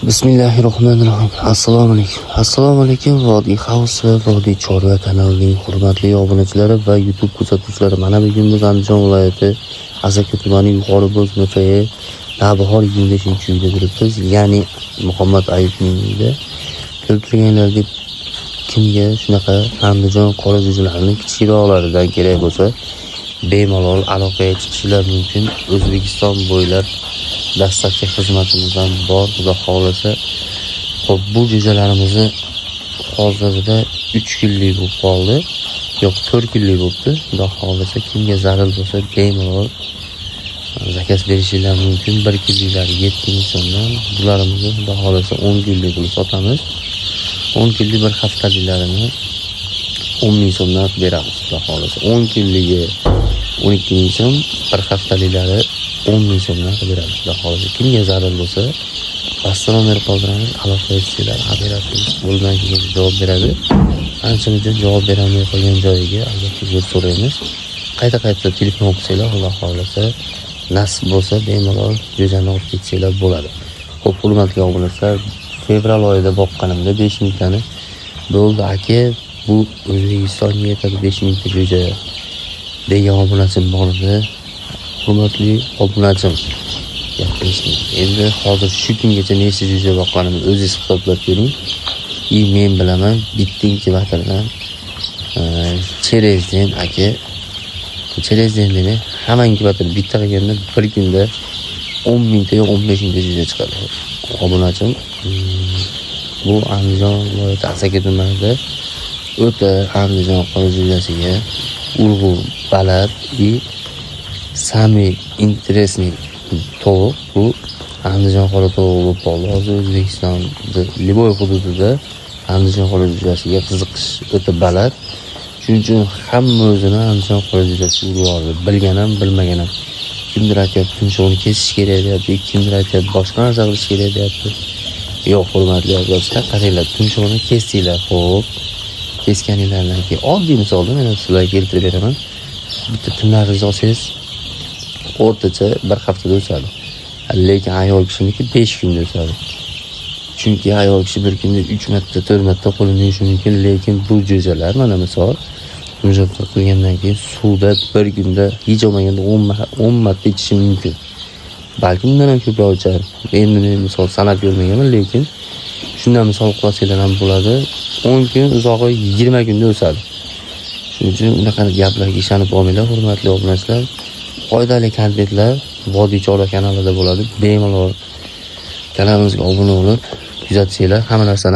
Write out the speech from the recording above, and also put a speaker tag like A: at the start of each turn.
A: Bismillahirrohmanirrohim. Assalomu alaykum Vodiy House va Vodiy Chorva kanalining hurmatli obunachilari va YouTube kuzatuvchilari. Mana bugun biz Andijon viloyati Asaka tumani Yuqori Bo'z nuqtai Navbahor 25-uyda turibmiz. Ya'ni Muhammad Ayubning uyida. Ko'pchiliklarga kimga shunaqa Andijon qora jo'jalarining kichikroqlaridan kerak bo'lsa, bemalol aloqaga chiqishingiz mumkin. O'zbekiston bo'ylab dastlabki xizmatimizdan bor, xudo xolasa. Xo'p, bu jo'jalarimizni hozirda 3 kunlik bo'lib qoldi. Yo'q, 4 kunlik bo'libdi. Xudo xolasa kimga zarur bo'lsa bemalol zakaz berishingiz mumkin. 1 kunliklar 7 so'mdan, bularimizni xudo xolasa 10 kunlik qilib sotamiz. 10 kunlik bir haftaliklarini 10 so'mdan beramiz xudo xolasa. 10 kunligi 12 so'm, bir haftaliklari 10 so'mdan beramiz xudo xolasa. Kimga zarur bo'lsa Assalom berib qoldiramiz, aloqaga chiqinglar, operatorimiz bo'lgan keyin javob beradi. Ancha-muncha javob beramay qolgan joyiga albatta uzr so'raymiz. Qayta-qayta telefon qilsanglar, xudo xolasa, nasib bo'lsa bemalol jo'jani olib ketsanglar bo'ladi. Xo'p, hurmatli obunachilar, fevral oyida boqqanimda 5 mingtani bo'ldi aka, bu O'zbekistonga yetadi 5 mingta jo'ja degan obunachim bor edi. Hurmatli obunachim, endi hozir shu kungacha nechta jo'ja boqqanimni o'zingiz hisoblab ko'ring. Men bilaman, bittinchi vatandan Cherezdin aka, Cherezdin demay, hammangi vatan bitta qilganda bir kunda 10 mingta yo 15 mingta jo'ja chiqadi. Obunachim, bu Andijon viloyati Asaka tumanida o'ta Andijon qora jo'jasiga urg'u baland и самый интересный tovuq. Bu Andijon qora tovuq bo'lib qoldi. Hozir O'zbekistonda Liboy hududida Andijon qora jo'jasiga qiziqish o'ta baland. Shuning uchun hamma o'zini Andijon qora jo'jasiga urg'u bilgan ham bilmagan ham. Kimdir aytyapti tumshug'ini kesish kerak deyapti, kimdir aytyapti boshqa narsa qilish kerak deyapti. Yo'q, hurmatli do'stlar, qaranglar, tumshug'ini kesdinglar, xo'p. Kesganinglardan keyin oddiy misolda men sizlarga keltirib beraman. Bitta tunlaringizni olsangiz o'rtacha bir haftada o'sadi. Lekin ayol kishiniki 5 kunda o'sadi. Chunki ayol kishi bir kunda 3 marta, 4 marta qo'lini yuvishi mumkin, lekin bu jo'jalar mana misol mujoqqa qilgandan keyin suvda bir kunda hech bo'lmaganda 10 marta ichishi mumkin. Balki bundan ham ko'proq ichar. Endi men misol sanab ko'rmaganman, lekin shundan misol qilsanglar ham bo'ladi. 10 kun, uzog'i 20 kunda o'sadi. Shuning uchun unaqa gaplarga ishonib olmanglar, hurmatli obunachilar. Foydali kontentlar Vodiy Chorva kanalida bo'ladi. Bemalol kanalimizga obuna bo'lib, kuzatsanglar, hamma narsani